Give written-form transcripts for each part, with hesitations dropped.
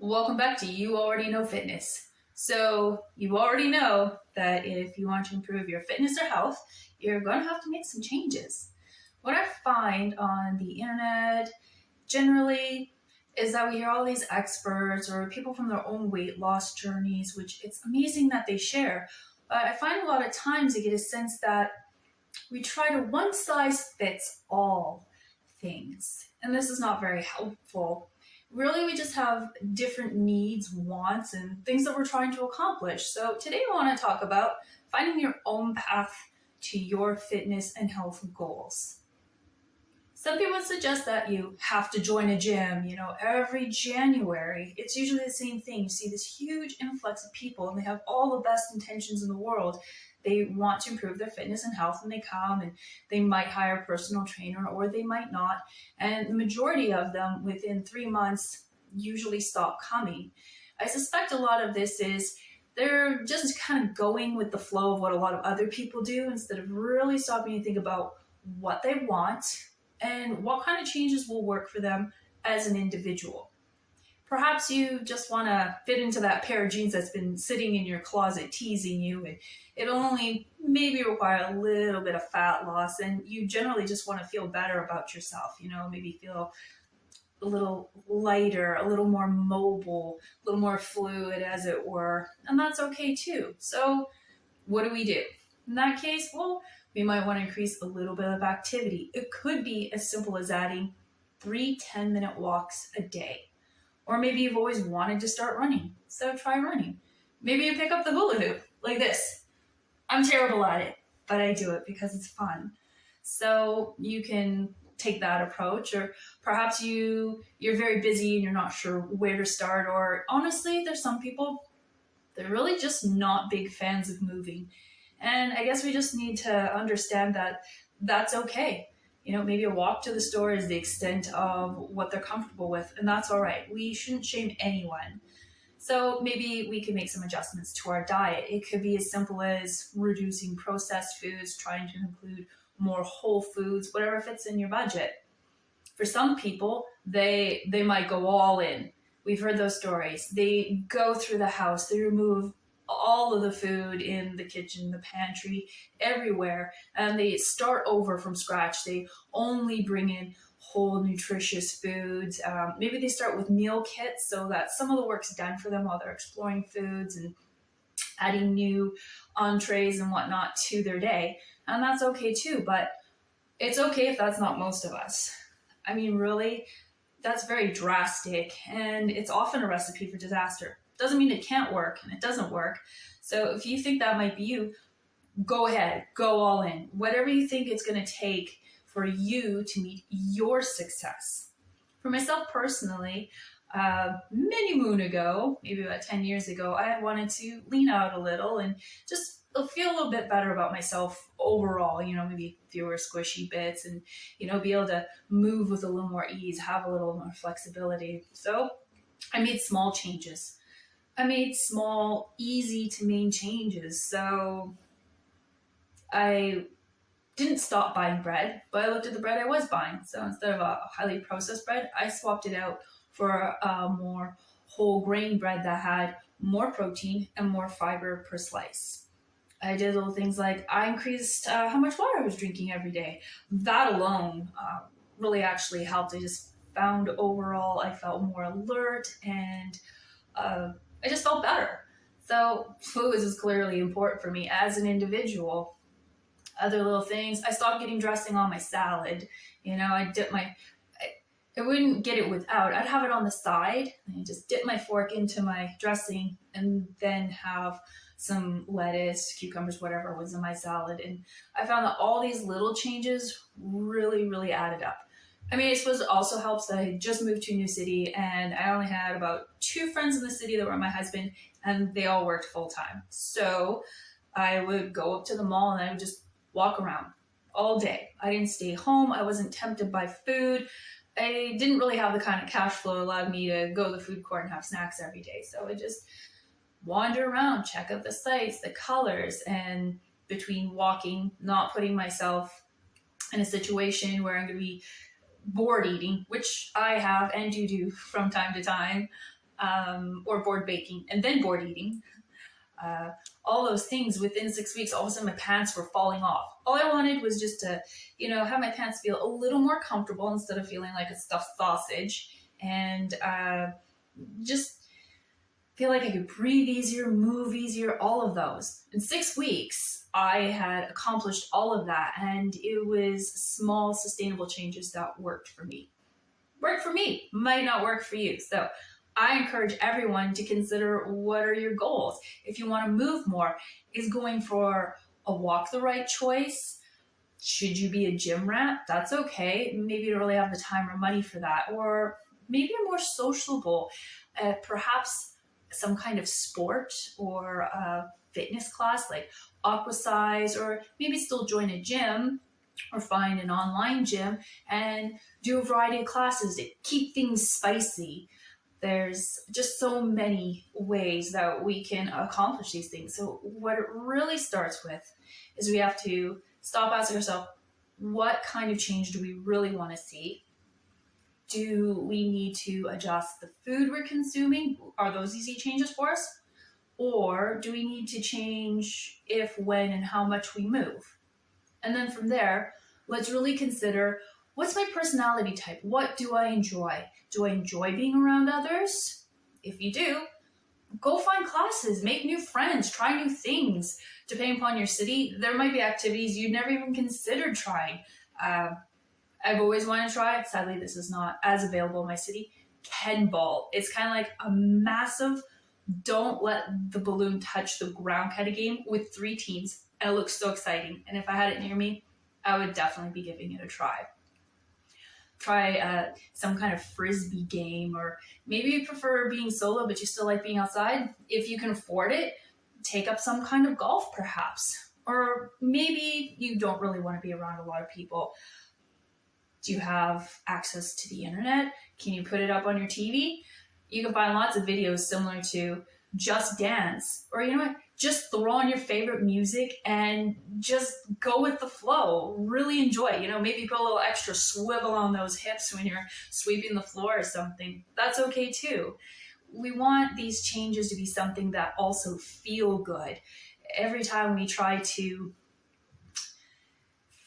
Welcome back to You Already Know Fitness. So, you already know that if you want to improve your fitness or health, you're going to have to make some changes. What I find on the internet generally is that we hear all these experts or people from their own weight loss journeys, which it's amazing that they share. But I find a lot of times I get a sense that we try to one size fits all things, and this is not very helpful. Really, we just have different needs, wants, and things that we're trying to accomplish. So, today I want to talk about finding your own path to your fitness and health goals. Some people suggest that you have to join a gym, every January. It's usually the same thing. You see this huge influx of people, and they have all the best intentions in the world. They want to improve their fitness and health, and they come and they might hire a personal trainer or they might not. And the majority of them, within 3 months, usually stop coming. I suspect a lot of this is they're just kind of going with the flow of what a lot of other people do instead of really stopping to think about what they want and what kind of changes will work for them as an individual. Perhaps you just want to fit into that pair of jeans that's been sitting in your closet teasing you, and it'll only maybe require a little bit of fat loss, and you generally just want to feel better about yourself, maybe feel a little lighter, a little more mobile, a little more fluid, as it were, and that's okay too. So, what do we do? In that case, well, we might want to increase a little bit of activity. It could be as simple as adding 3 10-minute walks a day. Or maybe you've always wanted to start running, so try running. Maybe you pick up the hula hoop, like this. I'm terrible at it, but I do it because it's fun. So you can take that approach, or perhaps you're very busy and you're not sure where to start, or honestly, there's some people, they're really just not big fans of moving. And I guess we just need to understand that that's okay. Maybe a walk to the store is the extent of what they're comfortable with, and that's all right. We shouldn't shame anyone. So maybe we can make some adjustments to our diet. It could be as simple as reducing processed foods, trying to include more whole foods, whatever fits in your budget. For some people, they might go all in. We've heard those stories. They go through the house, they remove all of the food in the kitchen, the pantry, everywhere, and they start over from scratch. They only bring in whole nutritious foods. Maybe they start with meal kits so that some of the work's done for them while they're exploring foods and adding new entrees and whatnot to their day. And that's okay too, but it's okay if that's not most of us. I mean, really, that's very drastic, and it's often a recipe for disaster. Doesn't mean it can't work, and it doesn't work. So if you think that might be you, go ahead, go all in. Whatever you think it's going to take for you to meet your success. For myself personally, many moon ago, maybe about 10 years ago, I had wanted to lean out a little and just feel a little bit better about myself overall, maybe fewer squishy bits and, be able to move with a little more ease, have a little more flexibility. So I made small changes. I made small, easy to maintain changes. So I didn't stop buying bread, but I looked at the bread I was buying. So instead of a highly processed bread, I swapped it out for a more whole grain bread that had more protein and more fiber per slice. I did little things like I increased how much water I was drinking every day. That alone really actually helped. I just found overall I felt more alert and I just felt better. So fluids is clearly important for me as an individual. Other little things, I stopped getting dressing on my salad. I wouldn't get it without. I'd have it on the side and I just dip my fork into my dressing and then have some lettuce, cucumbers, whatever was in my salad. And I found that all these little changes really, really added up. I mean, I suppose it also helps that I just moved to a new city and I only had about 2 friends in the city that were my husband, and they all worked full time. So I would go up to the mall and I would just walk around all day. I didn't stay home. I wasn't tempted by food. I didn't really have the kind of cash flow that allowed me to go to the food court and have snacks every day. So I just wander around, check out the sights, the colors, and between walking, not putting myself in a situation where I'm going to be bored eating, which I have and do from time to time, or board baking, and then board eating. All those things within 6 weeks, all of a sudden my pants were falling off. All I wanted was just to, have my pants feel a little more comfortable instead of feeling like a stuffed sausage, and just feel like I could breathe easier, move easier, all of those. In 6 weeks, I had accomplished all of that, and it was small, sustainable changes that worked for me. Worked for me, might not work for you. So I encourage everyone to consider, what are your goals? If you want to move more, is going for a walk the right choice? Should you be a gym rat? That's okay. Maybe you don't really have the time or money for that. Or maybe a more social goal, perhaps some kind of sport or a fitness class like Aquasize, or maybe still join a gym or find an online gym and do a variety of classes to keep things spicy. There's just so many ways that we can accomplish these things. So what it really starts with is we have to stop asking ourselves, what kind of change do we really want to see? Do we need to adjust the food we're consuming? Are those easy changes for us? Or do we need to change if, when, and how much we move? And then from there, let's really consider, what's my personality type? What do I enjoy? Do I enjoy being around others? If you do, go find classes, make new friends, try new things. Depending upon your city, there might be activities you'd never even considered trying. I've always wanted to try, sadly this is not as available in my city, Ken ball. It's kind of like a massive, don't let the balloon touch the ground kind of game with 3 teams. And it looks so exciting. And if I had it near me, I would definitely be giving it a try. Try some kind of frisbee game, or maybe you prefer being solo but you still like being outside. If you can afford it, take up some kind of golf perhaps. Or maybe you don't really want to be around a lot of people. Do you have access to the internet? Can you put it up on your TV? You can find lots of videos similar to Just Dance, or just throw on your favorite music and just go with the flow. Really enjoy. Maybe put a little extra swivel on those hips when you're sweeping the floor or something. That's okay too. We want these changes to be something that also feel good. Every time we try to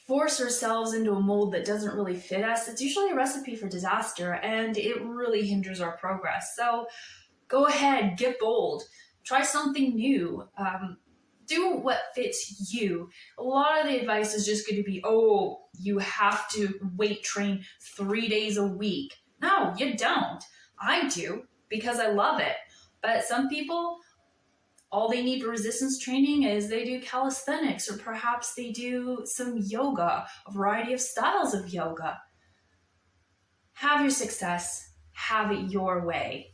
force ourselves into a mold that doesn't really fit us, it's usually a recipe for disaster, and it really hinders our progress. So go ahead, get bold. Try something new. Do what fits you. A lot of the advice is just going to be, you have to weight train 3 days a week. No, you don't. I do, because I love it. But some people, all they need for resistance training is they do calisthenics, or perhaps they do some yoga, a variety of styles of yoga. Have your success. Have it your way.